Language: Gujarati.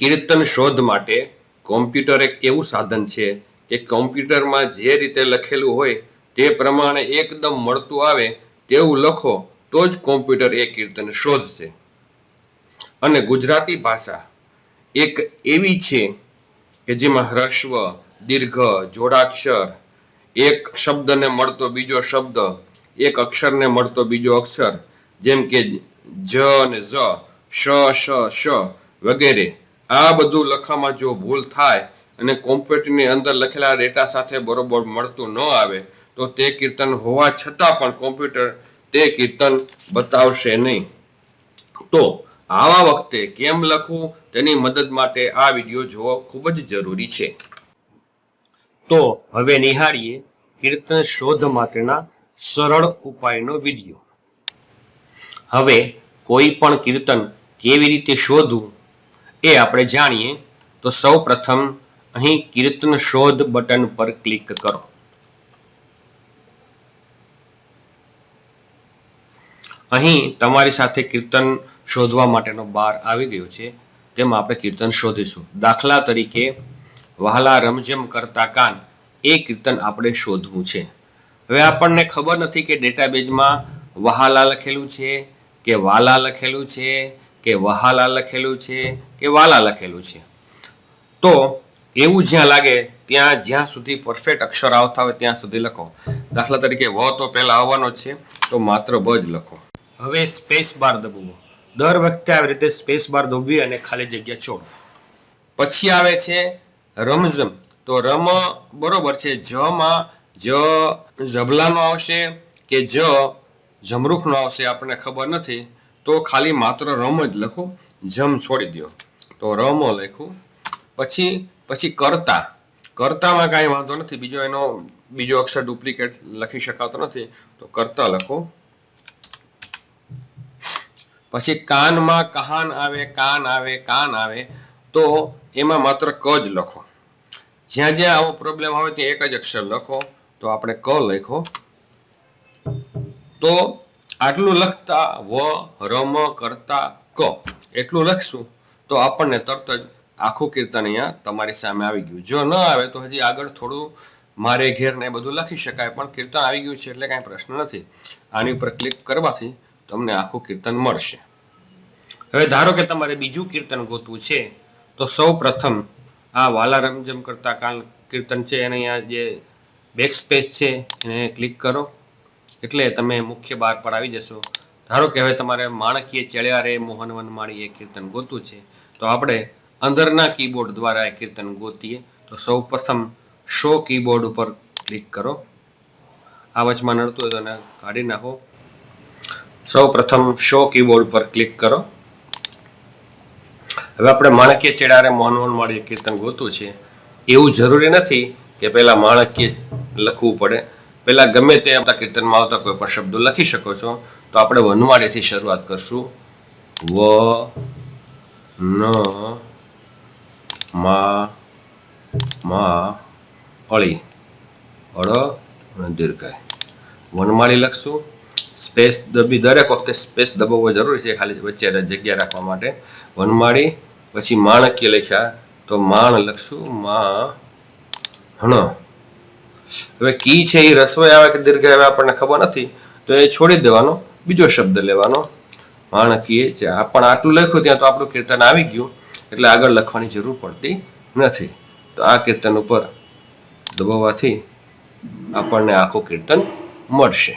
કીર્તન શોધ માટે કોમ્પ્યુટર એક એવું સાધન છે કે કોમ્પ્યુટરમાં જે રીતે લખેલું હોય તે પ્રમાણે એકદમ મળતું આવે તેવું લખો તો જ કોમ્પ્યુટર એ કીર્તન શોધશે. અને ગુજરાતી ભાષા એક એવી છે કે જેમાં હ્રસ્વ, દીર્ઘ, જોડાક્ષર, એક શબ્દને મળતો બીજો શબ્દ, એક અક્ષરને મળતો બીજો અક્ષર, જેમ કે જ અને ઝ, શ, શ, શ વગેરે. આ બધું લખવામાં જો ભૂલ થાય અને કોમ્પ્યુટરની અંદર લખેલા ડેટા સાથે બરોબર મળતું ન આવે તો તે કીર્તન હોવા છતાં પણ કોમ્પ્યુટર તે કીર્તન બતાવશે નહીં. તો આવા વખતે કેમ લખવું તેની મદદ માટે આ વિડીયો જોવો ખૂબ જ જરૂરી છે. તો હવે નિહાળીએ કીર્તન શોધ માટેના સરળ ઉપાયનો વિડીયો. હવે કોઈ પણ કીર્તન કેવી રીતે શોધવું એ આપણે જાણીએ તો સૌ પ્રથમ અહીં કીર્તન શોધ બટન પર ક્લિક કરો. અહીં તમારી સાથે કીર્તન શોધવા માટેનો બાર આવી ગયો છે. તેમાં આપણે કીર્તન શોધીશું. દાખલા તરીકે વહાલા રમઝમ કરતા કાન એ કીર્તન આપણે શોધવું છે. હવે આપણને ખબર નથી કે ડેટાબેઝમાં વહાલા લખેલું છે કે વાલા લખેલું છે કે વહાલા લખેલું છે કે વાલા લખેલું છે. તો એવું જ્યાં લાગે ત્યાં જ્યાં સુધી પરફેક્ટ અક્ષર આવતા હોય ત્યાં સુધી લખો. દાખલા તરીકે વ તો પહેલા આવવાનો છે તો માત્ર બ જ લખો. હવે સ્પેસ બાર દબાવો. દર વખતે આવી રીતે સ્પેસ બાર દબાવી અને ખાલી જગ્યા છોડો. પછી આવે છે રમઝમ. તો રમ બરોબર છે, જ માં જ જબલાનો આવશે કે જ જમરૂખનો આવશે આપણને ખબર નથી, તો ખાલી માત્ર રમ જ લખો, જમ છોડી દો. તો રમ લખું. પછી કરતા. કરતામાં કાંઈ વાંધો નથી, બીજો અક્ષર ડુપ્લિકેટ લખી શકાતો નથી, તો કરતા લખો. પછી કાનમાં કહાન આવે, કાન આવે, કાન આવે, તો એમાં માત્ર ક જ લખો. જ્યાં જ્યાં આવો પ્રોબ્લેમ આવે ત્યાં એક જ અક્ષર લખો, તો આપણે ક લખો. તો આટલું લખતા વ, રમ, કરતા, ક એટલું લખશું તો આપણને તરત જ આખું કીર્તન અહીંયા તમારી સામે આવી ગયું. જો ન આવે તો હજી આગળ થોડું મારે ઘેર ને બધું લખી શકાય, પણ કીર્તન આવી ગયું છે એટલે કાંઈ પ્રશ્ન નથી. આની ઉપર ક્લિક કરવાથી તમને આખું કીર્તન મળશે. હવે ધારો કે તમારે બીજું કીર્તન ગોતવું છે તો સૌ પ્રથમ આ વાલા રમઝમ કરતા કાન કીર્તન છે એને અહીંયા જે બેક સ્પેસ છે એને ક્લિક કરો એટલે તમે મુખ્ય બાર પર આવી જશો. ધારો કે હવે તમારે માણકીય ચળ્યા રે મોહન વનમાળી એ કીર્તન ગોતવું છે તો આપણે અંદરના કીબોર્ડ દ્વારા એ કીર્તન ગોતીએ. તો સૌ પ્રથમ શો કીબોર્ડ ઉપર ક્લિક કરો. આ વચમાં નડતું હોય તો એને કાઢી નાખો. સૌ પ્રથમ શો કીબોર્ડ પર ક્લિક કરો. હવે આપણે માણકીય ચેડારે મોહન વનમાળી કીર્તન ગોતવું છે. એવું જરૂરી નથી કે પહેલા માણકીય લખવું પડે. પહેલા ગમે તે કીર્તનમાં આવતા કોઈ પણ શબ્દો લખી શકો છો. તો આપણે વનમાળીથી શરૂઆત કરશું. વ ન મા અળી અળ દીર્ઘાય વનમાળી લખશું. સ્પેસ દબી દરેક વખતે સ્પેસ દબાવવો જરૂરી છે ખાલી વચ્ચે જગ્યા રાખવા માટે. વનમાળી પછી માણકીય લખ્યા તો માણ લખશું, માણ. હવે કી છે એ રસોઈ આવે કે દીર્ઘ આવે આપણને ખબર નથી તો એ છોડી દેવાનો, બીજો શબ્દ લેવાનો. માણકીય છે પણ આટલું લખ્યું ત્યાં તો આપણું કીર્તન આવી ગયું એટલે આગળ લખવાની જરૂર પડતી નથી. તો આ કીર્તન ઉપર દબાવવાથી આપણને આખું કીર્તન મળશે.